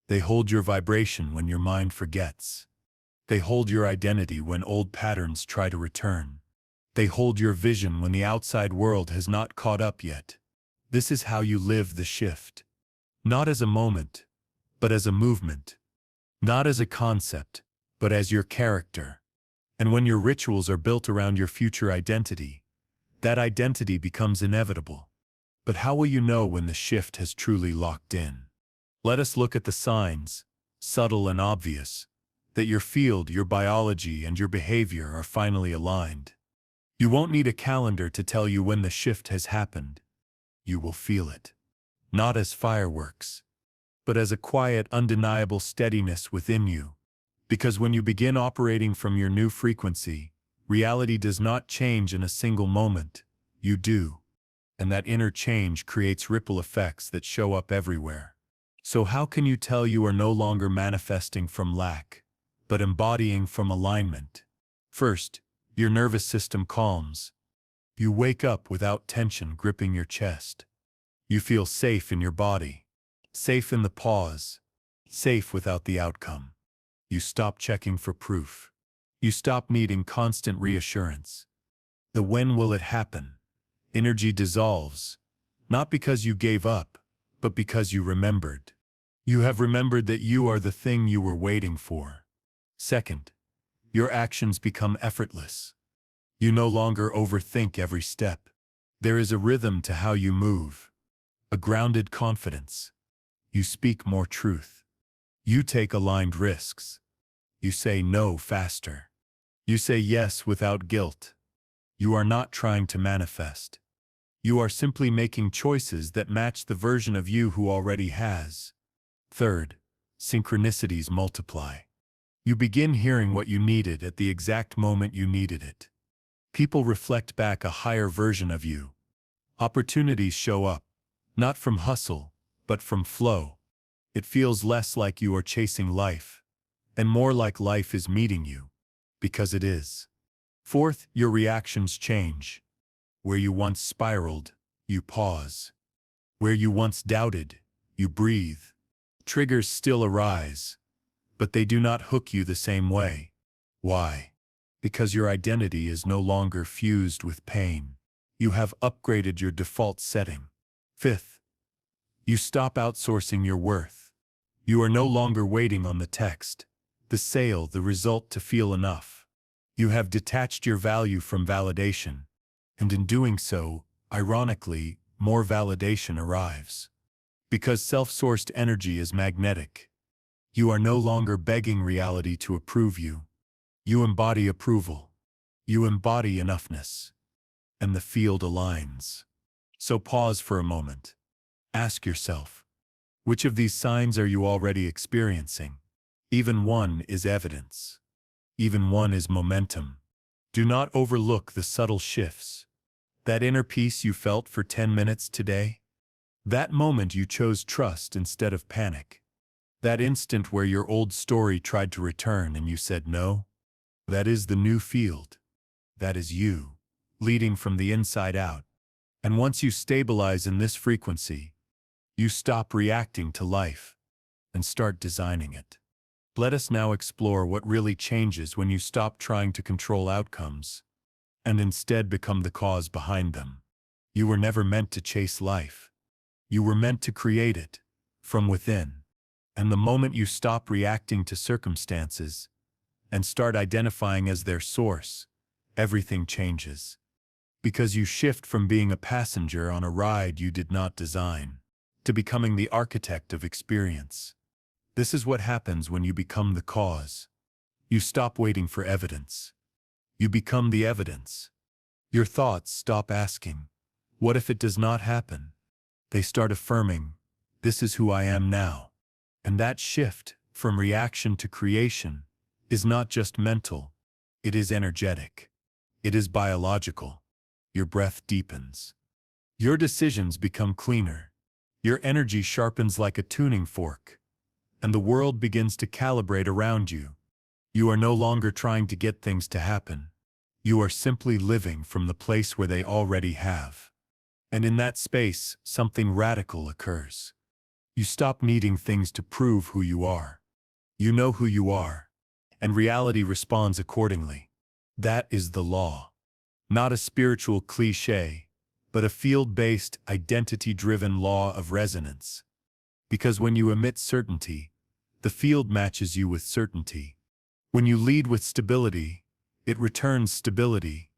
They hold your vibration when your mind forgets. They hold your identity when old patterns try to return. They hold your vision when the outside world has not caught up yet. This is how you live the shift. Not as a moment, but as a movement. Not as a concept, but as your character. And when your rituals are built around your future identity, that identity becomes inevitable. But how will you know when the shift has truly locked in? Let us look at the signs, subtle and obvious, that your field, your biology, and your behavior are finally aligned. You won't need a calendar to tell you when the shift has happened. You will feel it. Not as fireworks, but as a quiet, undeniable steadiness within you. Because when you begin operating from your new frequency, reality does not change in a single moment. You do. And that inner change creates ripple effects that show up everywhere. So how can you tell you are no longer manifesting from lack, but embodying from alignment? First, your nervous system calms. You wake up without tension gripping your chest. You feel safe in your body, safe in the pause, safe without the outcome. You stop checking for proof. You stop needing constant reassurance. The when will it happen? Energy dissolves, not because you gave up, but because you remembered. You have remembered that you are the thing you were waiting for. Second, your actions become effortless. You no longer overthink every step. There is a rhythm to how you move, a grounded confidence. You speak more truth. You take aligned risks. You say no faster. You say yes without guilt. You are not trying to manifest. You are simply making choices that match the version of you who already has. Third, synchronicities multiply. You begin hearing what you needed at the exact moment you needed it. People reflect back a higher version of you. Opportunities show up, not from hustle, but from flow. It feels less like you are chasing life, and more like life is meeting you, because it is. Fourth, your reactions change. Where you once spiraled, you pause. Where you once doubted, you breathe. Triggers still arise, but they do not hook you the same way. Why? Because your identity is no longer fused with pain. You have upgraded your default setting. Fifth, you stop outsourcing your worth. You are no longer waiting on the text, the sale, the result to feel enough. You have detached your value from validation. And in doing so, ironically, more validation arrives. Because self-sourced energy is magnetic. You are no longer begging reality to approve you. You embody approval. You embody enoughness. And the field aligns. So pause for a moment. Ask yourself, which of these signs are you already experiencing? Even one is evidence. Even one is momentum. Do not overlook the subtle shifts. That inner peace you felt for 10 minutes today? That moment you chose trust instead of panic? That instant where your old story tried to return and you said no? That is the new field. That is you, leading from the inside out. And once you stabilize in this frequency, you stop reacting to life and start designing it. Let us now explore what really changes when you stop trying to control outcomes and instead become the cause behind them. You were never meant to chase life. You were meant to create it, from within. And the moment you stop reacting to circumstances and start identifying as their source, everything changes. Because you shift from being a passenger on a ride you did not design, to becoming the architect of experience. This is what happens when you become the cause. You stop waiting for evidence. You become the evidence. Your thoughts stop asking, what if it does not happen? They start affirming, this is who I am now. And that shift, from reaction to creation, is not just mental, it is energetic. It is biological. Your breath deepens. Your decisions become cleaner. Your energy sharpens like a tuning fork. And the world begins to calibrate around you. You are no longer trying to get things to happen. You are simply living from the place where they already have. And in that space, something radical occurs. You stop needing things to prove who you are. You know who you are, and reality responds accordingly. That is the law. Not a spiritual cliché, but a field-based, identity-driven law of resonance. Because when you emit certainty, the field matches you with certainty. When you lead with stability, it returns stability.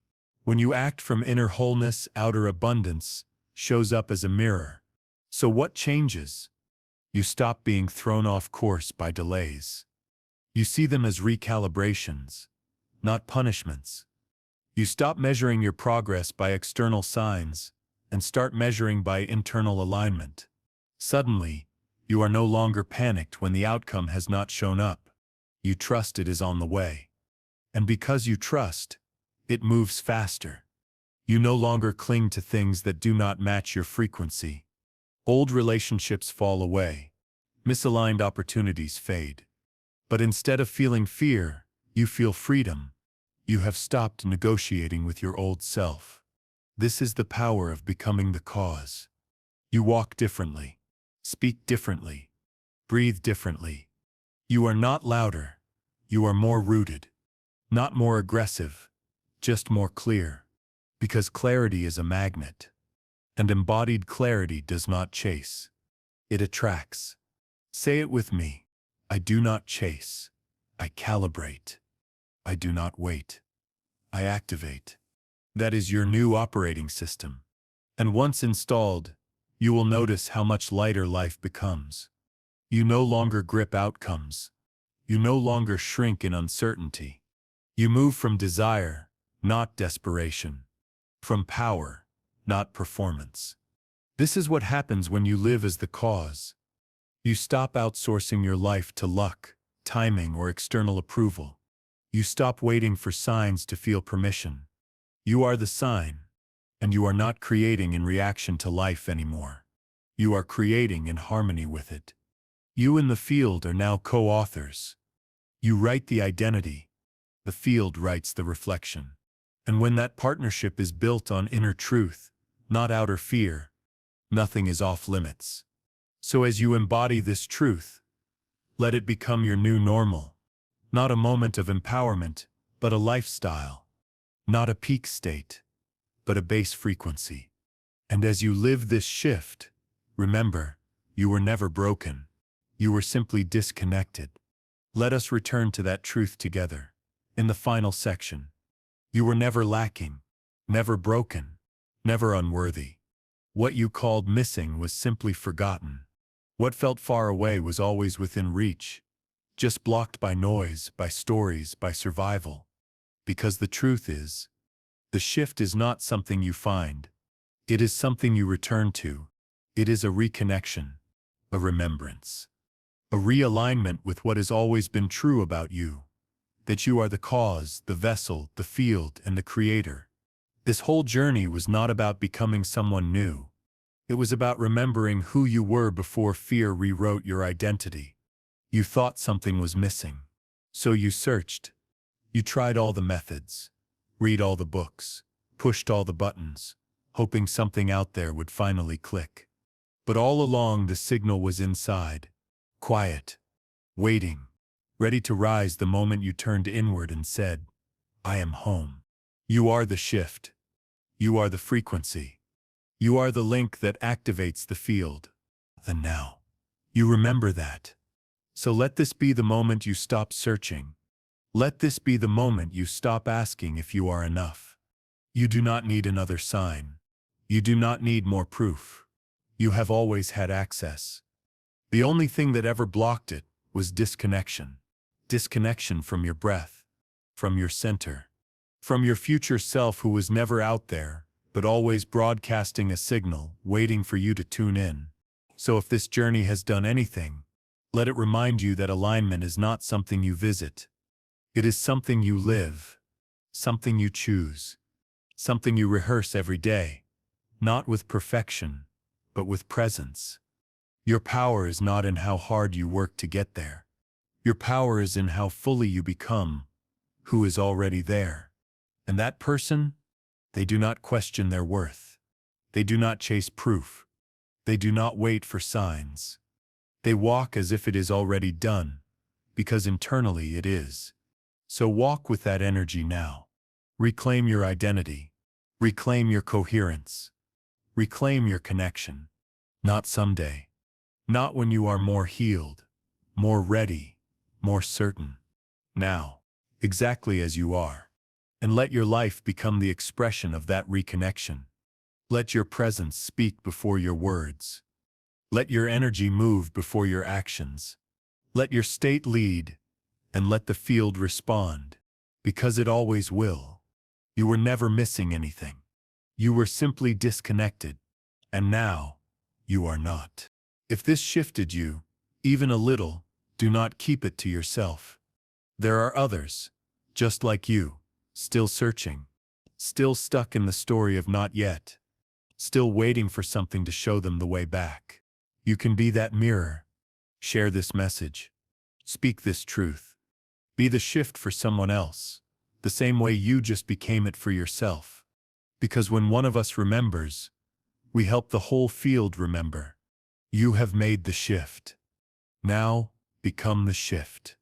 When you act from inner wholeness, outer abundance shows up as a mirror. So what changes? You stop being thrown off course by delays. You see them as recalibrations, not punishments. You stop measuring your progress by external signs and start measuring by internal alignment. Suddenly, you are no longer panicked when the outcome has not shown up. You trust it is on the way. And because you trust, it moves faster. You no longer cling to things that do not match your frequency. Old relationships fall away. Misaligned opportunities fade. But instead of feeling fear, you feel freedom. You have stopped negotiating with your old self. This is the power of becoming the cause. You walk differently, speak differently, breathe differently. You are not louder. You are more rooted. Not more aggressive, just more clear. Because clarity is a magnet. And embodied clarity does not chase. It attracts. Say it with me. I do not chase. I calibrate. I do not wait. I activate. That is your new operating system. And once installed, you will notice how much lighter life becomes. You no longer grip outcomes. You no longer shrink in uncertainty. You move from desire, not desperation. From power, not performance. This is what happens when you live as the cause. You stop outsourcing your life to luck, timing, or external approval. You stop waiting for signs to feel permission. You are the sign, and you are not creating in reaction to life anymore. You are creating in harmony with it. You and the field are now co-authors. You write the identity. The field writes the reflection. And when that partnership is built on inner truth, not outer fear, nothing is off limits. So as you embody this truth, let it become your new normal. Not a moment of empowerment, but a lifestyle. Not a peak state, but a base frequency. And as you live this shift, remember, you were never broken. You were simply disconnected. Let us return to that truth together. In the final section. You were never lacking, never broken, never unworthy. What you called missing was simply forgotten. What felt far away was always within reach, just blocked by noise, by stories, by survival. Because the truth is, the shift is not something you find. It is something you return to. It is a reconnection, a remembrance, a realignment with what has always been true about you. That you are the cause, the vessel, the field, and the creator. This whole journey was not about becoming someone new. It was about remembering who you were before fear rewrote your identity. You thought something was missing. So you searched. You tried all the methods, read all the books, pushed all the buttons, hoping something out there would finally click. But all along the signal was inside, quiet, waiting, ready to rise the moment you turned inward and said, I am home. You are the shift. You are the frequency. You are the link that activates the field. The now. You remember that. So let this be the moment you stop searching. Let this be the moment you stop asking if you are enough. You do not need another sign. You do not need more proof. You have always had access. The only thing that ever blocked it was disconnection. Disconnection from your breath, from your center, from your future self who was never out there, but always broadcasting a signal, waiting for you to tune in. So if this journey has done anything, let it remind you that alignment is not something you visit. It is something you live, something you choose, something you rehearse every day, not with perfection, but with presence. Your power is not in how hard you work to get there. Your power is in how fully you become who is already there. And that person, they do not question their worth. They do not chase proof. They do not wait for signs. They walk as if it is already done, because internally it is. So walk with that energy now. Reclaim your identity. Reclaim your coherence. Reclaim your connection. Not someday. Not when you are more healed, more ready, more certain. Now, exactly as you are. And let your life become the expression of that reconnection. Let your presence speak before your words. Let your energy move before your actions. Let your state lead, and let the field respond. Because it always will. You were never missing anything. You were simply disconnected. And now, you are not. If this shifted you, even a little, do not keep it to yourself. There are others, just like you, still searching, still stuck in the story of not yet, still waiting for something to show them the way back. You can be that mirror. Share this message. Speak this truth. Be the shift for someone else, the same way you just became it for yourself. Because when one of us remembers, we help the whole field remember. You have made the shift. Now, become the shift.